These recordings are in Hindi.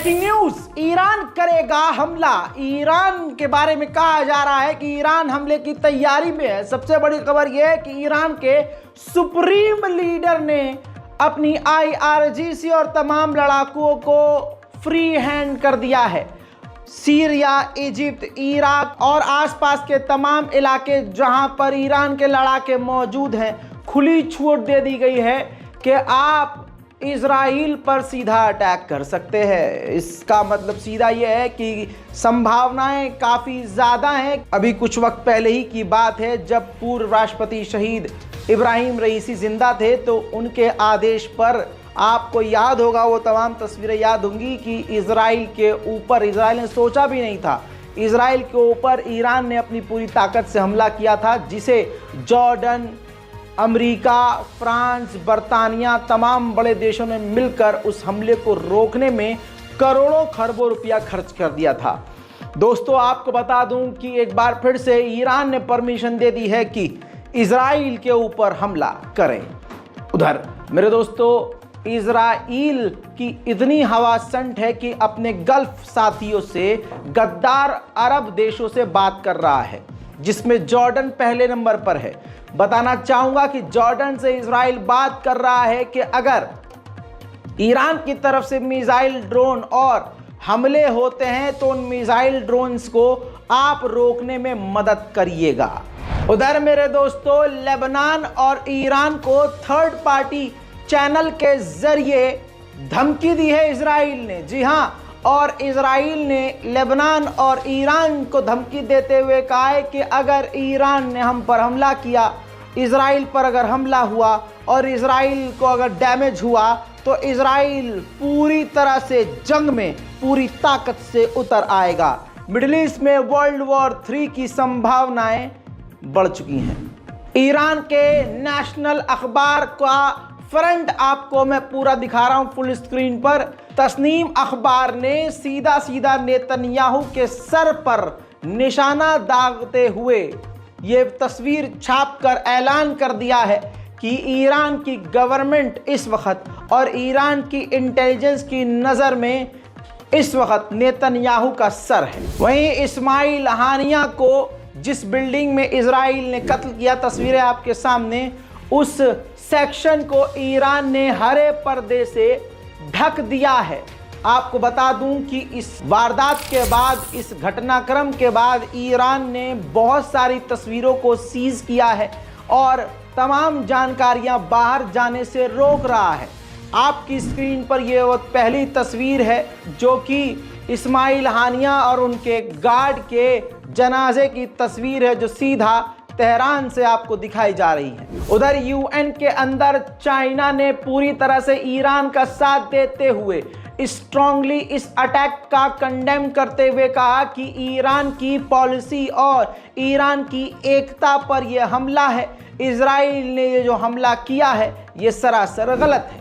ब्रेकिंग न्यूज, ईरान करेगा हमला। ईरान के बारे में कहा जा रहा है कि ईरान हमले की तैयारी में है। सबसे बड़ी खबर यह है कि ईरान के सुप्रीम लीडर ने अपनी IRGC और तमाम लड़ाकुओं को फ्री हैंड कर दिया है। सीरिया, इजिप्ट, इराक और आसपास के तमाम इलाके जहां पर ईरान के लड़ाके मौजूद हैं, खुली छूट दे दी गई है कि आप इजराइल पर सीधा अटैक कर सकते हैं। इसका मतलब सीधा यह है कि संभावनाएं काफ़ी ज़्यादा हैं। अभी कुछ वक्त पहले ही की बात है जब पूर्व राष्ट्रपति शहीद इब्राहिम रईसी जिंदा थे, तो उनके आदेश पर आपको याद होगा, वो तमाम तस्वीरें याद होंगी कि इजराइल के ऊपर, इजराइल ने सोचा भी नहीं था, इजराइल के ऊपर ईरान ने अपनी पूरी ताकत से हमला किया था, जिसे जॉर्डन, अमेरिका, फ्रांस, बरतानिया, तमाम बड़े देशों ने मिलकर उस हमले को रोकने में करोड़ों खरबों रुपया खर्च कर दिया था। दोस्तों, आपको बता दूं कि एक बार फिर से ईरान ने परमिशन दे दी है कि इजराइल के ऊपर हमला करें। उधर मेरे दोस्तों, इजराइल की इतनी हवा संट है कि अपने गल्फ साथियों से, गद्दार अरब देशों से बात कर रहा है, जिसमें जॉर्डन पहले नंबर पर है। बताना चाहूंगा कि जॉर्डन से इजराइल बात कर रहा है कि अगर ईरान की तरफ से मिसाइल ड्रोन और हमले होते हैं तो उन मिसाइल ड्रोन्स को आप रोकने में मदद करिएगा। उधर मेरे दोस्तों, लेबनान और ईरान को थर्ड पार्टी चैनल के जरिए धमकी दी है इजराइल ने। जी हां, और इजराइल ने लेबनान और ईरान को धमकी देते हुए कहा है कि अगर ईरान ने हम पर हमला किया, इजराइल पर अगर हमला हुआ और इजराइल को अगर डैमेज हुआ, तो इजराइल पूरी तरह से जंग में पूरी ताकत से उतर आएगा। मिडिल ईस्ट में वर्ल्ड वॉर 3 की संभावनाएं बढ़ चुकी हैं। ईरान के नेशनल अखबार का फ्रंट आपको मैं पूरा दिखा रहा हूं फुल स्क्रीन पर। तस्नीम अखबार ने सीधा सीधा नेतन्याहू के सर पर निशाना दागते हुए ये तस्वीर छापकर ऐलान कर दिया है कि ईरान की गवर्नमेंट इस वक्त और ईरान की इंटेलिजेंस की नज़र में इस वक्त नेतन्याहू का सर है। वहीं इस्माइल हानिया को जिस बिल्डिंग में इजराइल ने कत्ल किया, तस्वीरें आपके सामने, उस सेक्शन को ईरान ने हरे पर्दे से ढक दिया है। आपको बता दूं कि इस वारदात के बाद, इस घटनाक्रम के बाद ईरान ने बहुत सारी तस्वीरों को सीज किया है और तमाम जानकारियां बाहर जाने से रोक रहा है। आपकी स्क्रीन पर यह वो पहली तस्वीर है जो कि इस्माइल हानिया और उनके गार्ड के जनाजे की तस्वीर है, जो सीधा तेहरान से आपको दिखाई जा रही है। उधर UN के अंदर चाइना ने पूरी तरह से ईरान का साथ देते हुए स्ट्रांगली इस अटैक का कंडेम करते हुए कहा कि ईरान की पॉलिसी और ईरान की एकता पर यह हमला है। इजराइल ने ये जो हमला किया है ये सरासर गलत है।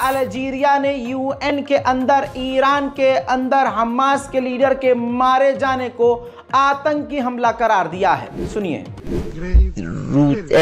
अल्जीरिया ने UN के अंदर ईरान के अंदर हमास के लीडर के मारे जाने को आतंकी हमला करार दिया है। सुनिए।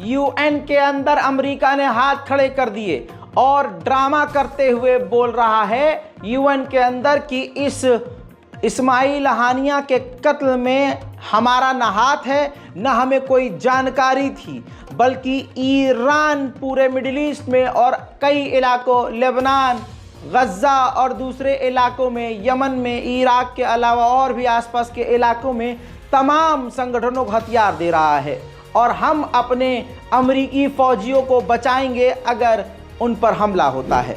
यूएन के अंदर अमेरिका ने हाथ खड़े कर दिए और ड्रामा करते हुए बोल रहा है यूएन के अंदर कि इस इस्माइल हानिया के कत्ल में हमारा न हाथ है न हमें कोई जानकारी थी, बल्कि ईरान पूरे मिडिल ईस्ट में और कई इलाकों लेबनान, गज़ा और दूसरे इलाकों में, यमन में, इराक के अलावा और भी आसपास के इलाकों में तमाम संगठनों को हथियार दे रहा है और हम अपने अमरीकी फौजियों को बचाएंगे अगर उन पर हमला होता है.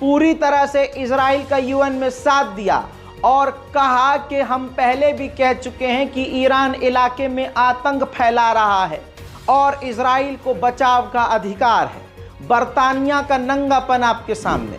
पूरी तरह से इजराइल का यूएन में साथ दिया और कहा कि हम पहले भी कह चुके हैं कि ईरान इलाके में आतंक फैला रहा है और इजराइल को बचाव का अधिकार है. बरतानिया का नंगापन आपके सामने.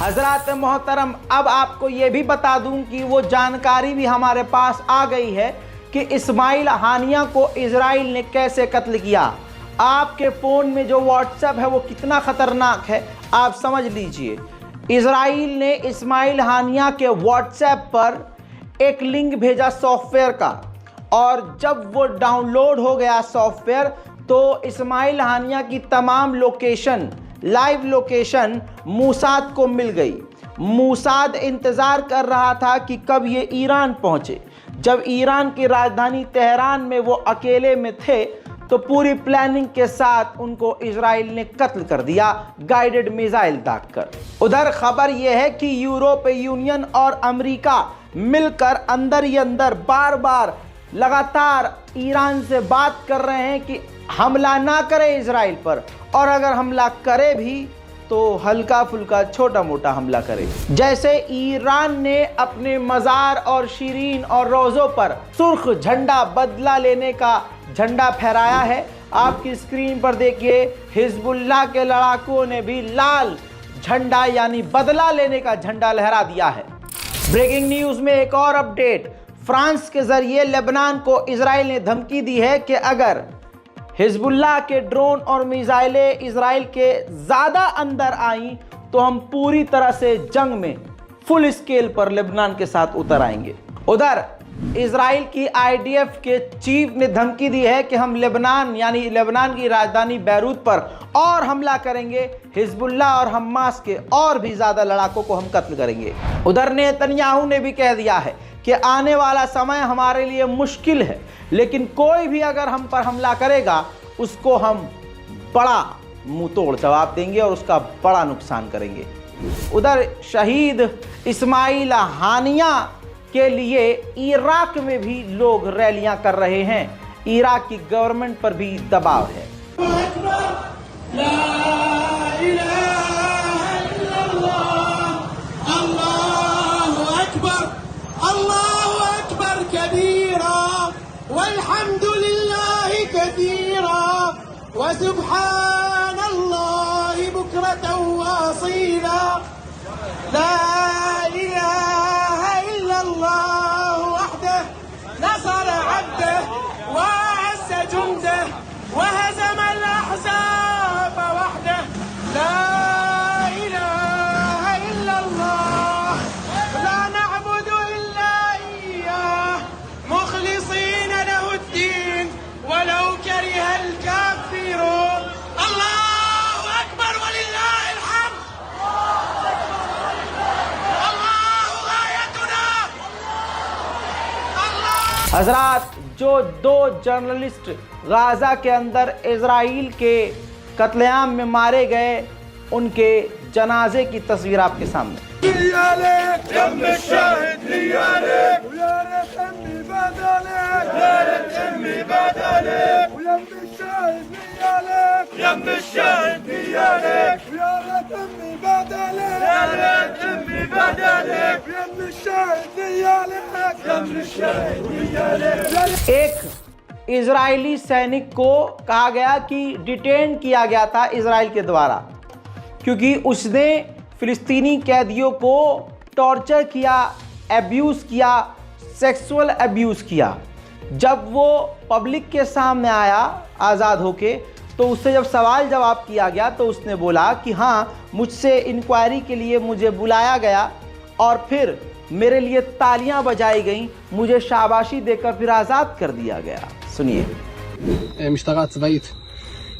हजरात मोहतरम, अब आपको ये भी बता दूं कि वो जानकारी भी हमारे पास आ गई है कि इस्माइल हानिया को इजराइल ने कैसे कत्ल किया. आपके फ़ोन में जो व्हाट्सएप है वो कितना ख़तरनाक है आप समझ लीजिए. इजराइल ने इस्माइल हानिया के व्हाट्सएप पर एक लिंक भेजा सॉफ्टवेयर का और जब वो डाउनलोड हो गया सॉफ्टवेयर तो इस्माइल हानिया की तमाम लोकेशन, लाइव लोकेशन मूसाद को मिल गई. मूसाद इंतज़ार कर रहा था कि कब ये ईरान पहुँचे. जब ईरान की राजधानी तेहरान में वो अकेले में थे तो पूरी प्लानिंग के साथ उनको इजराइल ने कत्ल कर दिया गाइडेड मिसाइल दागकर. उधर खबर यह है कि यूरोपीय यूनियन और अमेरिका मिलकर अंदर ही अंदर बार बार लगातार ईरान से बात कर रहे हैं कि हमला ना करे इजराइल पर, और अगर हमला करे भी तो हल्का फुल्का छोटा मोटा हमला करे. जैसे ईरान ने अपने मज़ार और शीरीन और रोज़ों पर सुर्ख झंडा बदला लेने का झंडा फहराया है. आपकी स्क्रीन पर देखिए हिजबुल्लाह के लड़ाकों ने भी लाल झंडा यानी बदला लेने का झंडा लहरा दिया है. ब्रेकिंग न्यूज़ में एक और अपडेट. फ्रांस के ज़रिए लेबनान को इजराइल ने धमकी दी है कि अगर हिजबुल्लाह के ड्रोन और मिसाइलें इजराइल के ज़्यादा अंदर आईं तो हम पूरी तरह से जंग में फुल स्केल पर लेबनान के साथ उतर आएंगे. उधर इजराइल की आईडीएफ के चीफ ने धमकी दी है कि हम लेबनान यानी लेबनान की राजधानी बैरूत पर और हमला करेंगे. हिजबुल्लाह और हमास के और भी ज़्यादा लड़ाकों को हम कत्ल करेंगे. उधर नेतन्याहू ने भी कह दिया है कि आने वाला समय हमारे लिए मुश्किल है, लेकिन कोई भी अगर हम पर हमला करेगा उसको हम बड़ा मुंह तोड़ जवाब देंगे और उसका बड़ा नुकसान करेंगे. उधर शहीद इस्माइल हानिया के लिए इराक में भी लोग रैलियां कर रहे हैं। इराक की गवर्नमेंट पर भी दबाव है। वसुब्हानल्लाहि बुक्रतन वअसीला ला इलाहा इल्लल्लाह वहदह नसर अब्दह वअस्स जुंदह वहज़म अल-अहज़ाब वहदह ला इलाहा इल्लल्लाह ला नअबुदु इल्ला इय्याह मुखलिसीन लहुद्दीन वलौ करिहल काफिरून। अल्लाहु अकबर वलिल्लाहिल हम्द। अल्लाहु गायतुना। हजरात, जो 2 जर्नलिस्ट गाजा के अंदर इजराइल के कत्लेआम में मारे गए, उनके जनाजे की तस्वीर आपके सामने। एक इजरायली सैनिक को कहा गया कि डिटेन किया गया था इजराइल के द्वारा, क्योंकि उसने फिलिस्तीनी कैदियों को टॉर्चर किया, एब्यूज़ किया, सेक्सुअल एब्यूज़ किया। जब वो पब्लिक के सामने आया आज़ाद होके, तो उससे जब सवाल जवाब किया गया तो उसने बोला कि हाँ, मुझसे इंक्वायरी के लिए मुझे बुलाया गया और फिर मेरे लिए तालियां बजाई गईं, मुझे शाबाशी देकर फिर आज़ाद कर दिया गया। सुनिए। משטרה צבאית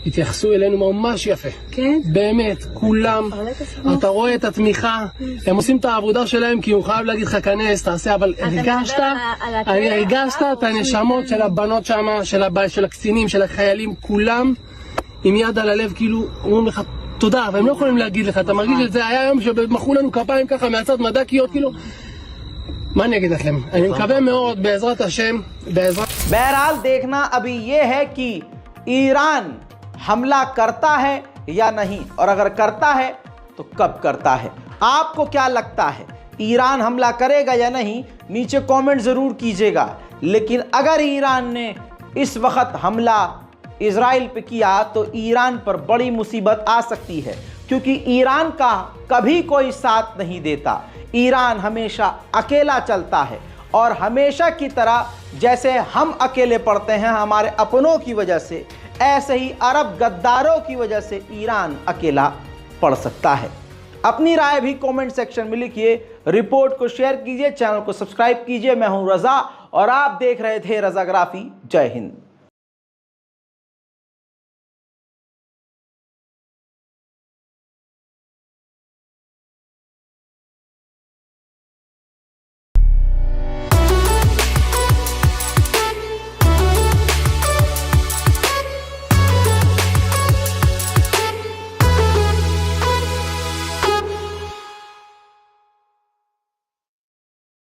התייחסו אלינו ממש יפה. כן? באמת, כולם. אתה רואה את התמיכה, הם עושים את העבודה שלהם כי הוא חייב להגיד לך כנס, תעשה, אבל הרגשת את הנשמות של הבנות שם, של הקצינים, של החיילים, כולם עם יד על הלב, כאילו אומרים לך תודה, והם לא יכולים להגיד לך, אתה מרגיש את זה, היה יום שמחאו לנו כפיים ככה מהצד מדקיות, כאילו מה אני אגיד לכם? אני מקווה מאוד בעזרת השם, बहरहाल देखना अभी ये है कि ईरान हमला करता है या नहीं, और अगर करता है तो कब करता है। आपको क्या लगता है, ईरान हमला करेगा या नहीं? नीचे कमेंट ज़रूर कीजिएगा। लेकिन अगर ईरान ने इस वक्त हमला इजराइल पे किया तो ईरान पर बड़ी मुसीबत आ सकती है, क्योंकि ईरान का कभी कोई साथ नहीं देता। ईरान हमेशा अकेला चलता है, और हमेशा की तरह जैसे हम अकेले पड़ते हैं हमारे अपनों की वजह से, ऐसे ही अरब गद्दारों की वजह से ईरान अकेला पड़ सकता है। अपनी राय भी कमेंट सेक्शन में लिखिए, रिपोर्ट को शेयर कीजिए, चैनल को सब्सक्राइब कीजिए। मैं हूं रज़ा और आप देख रहे थे रज़ाग्राफी। जय हिंद।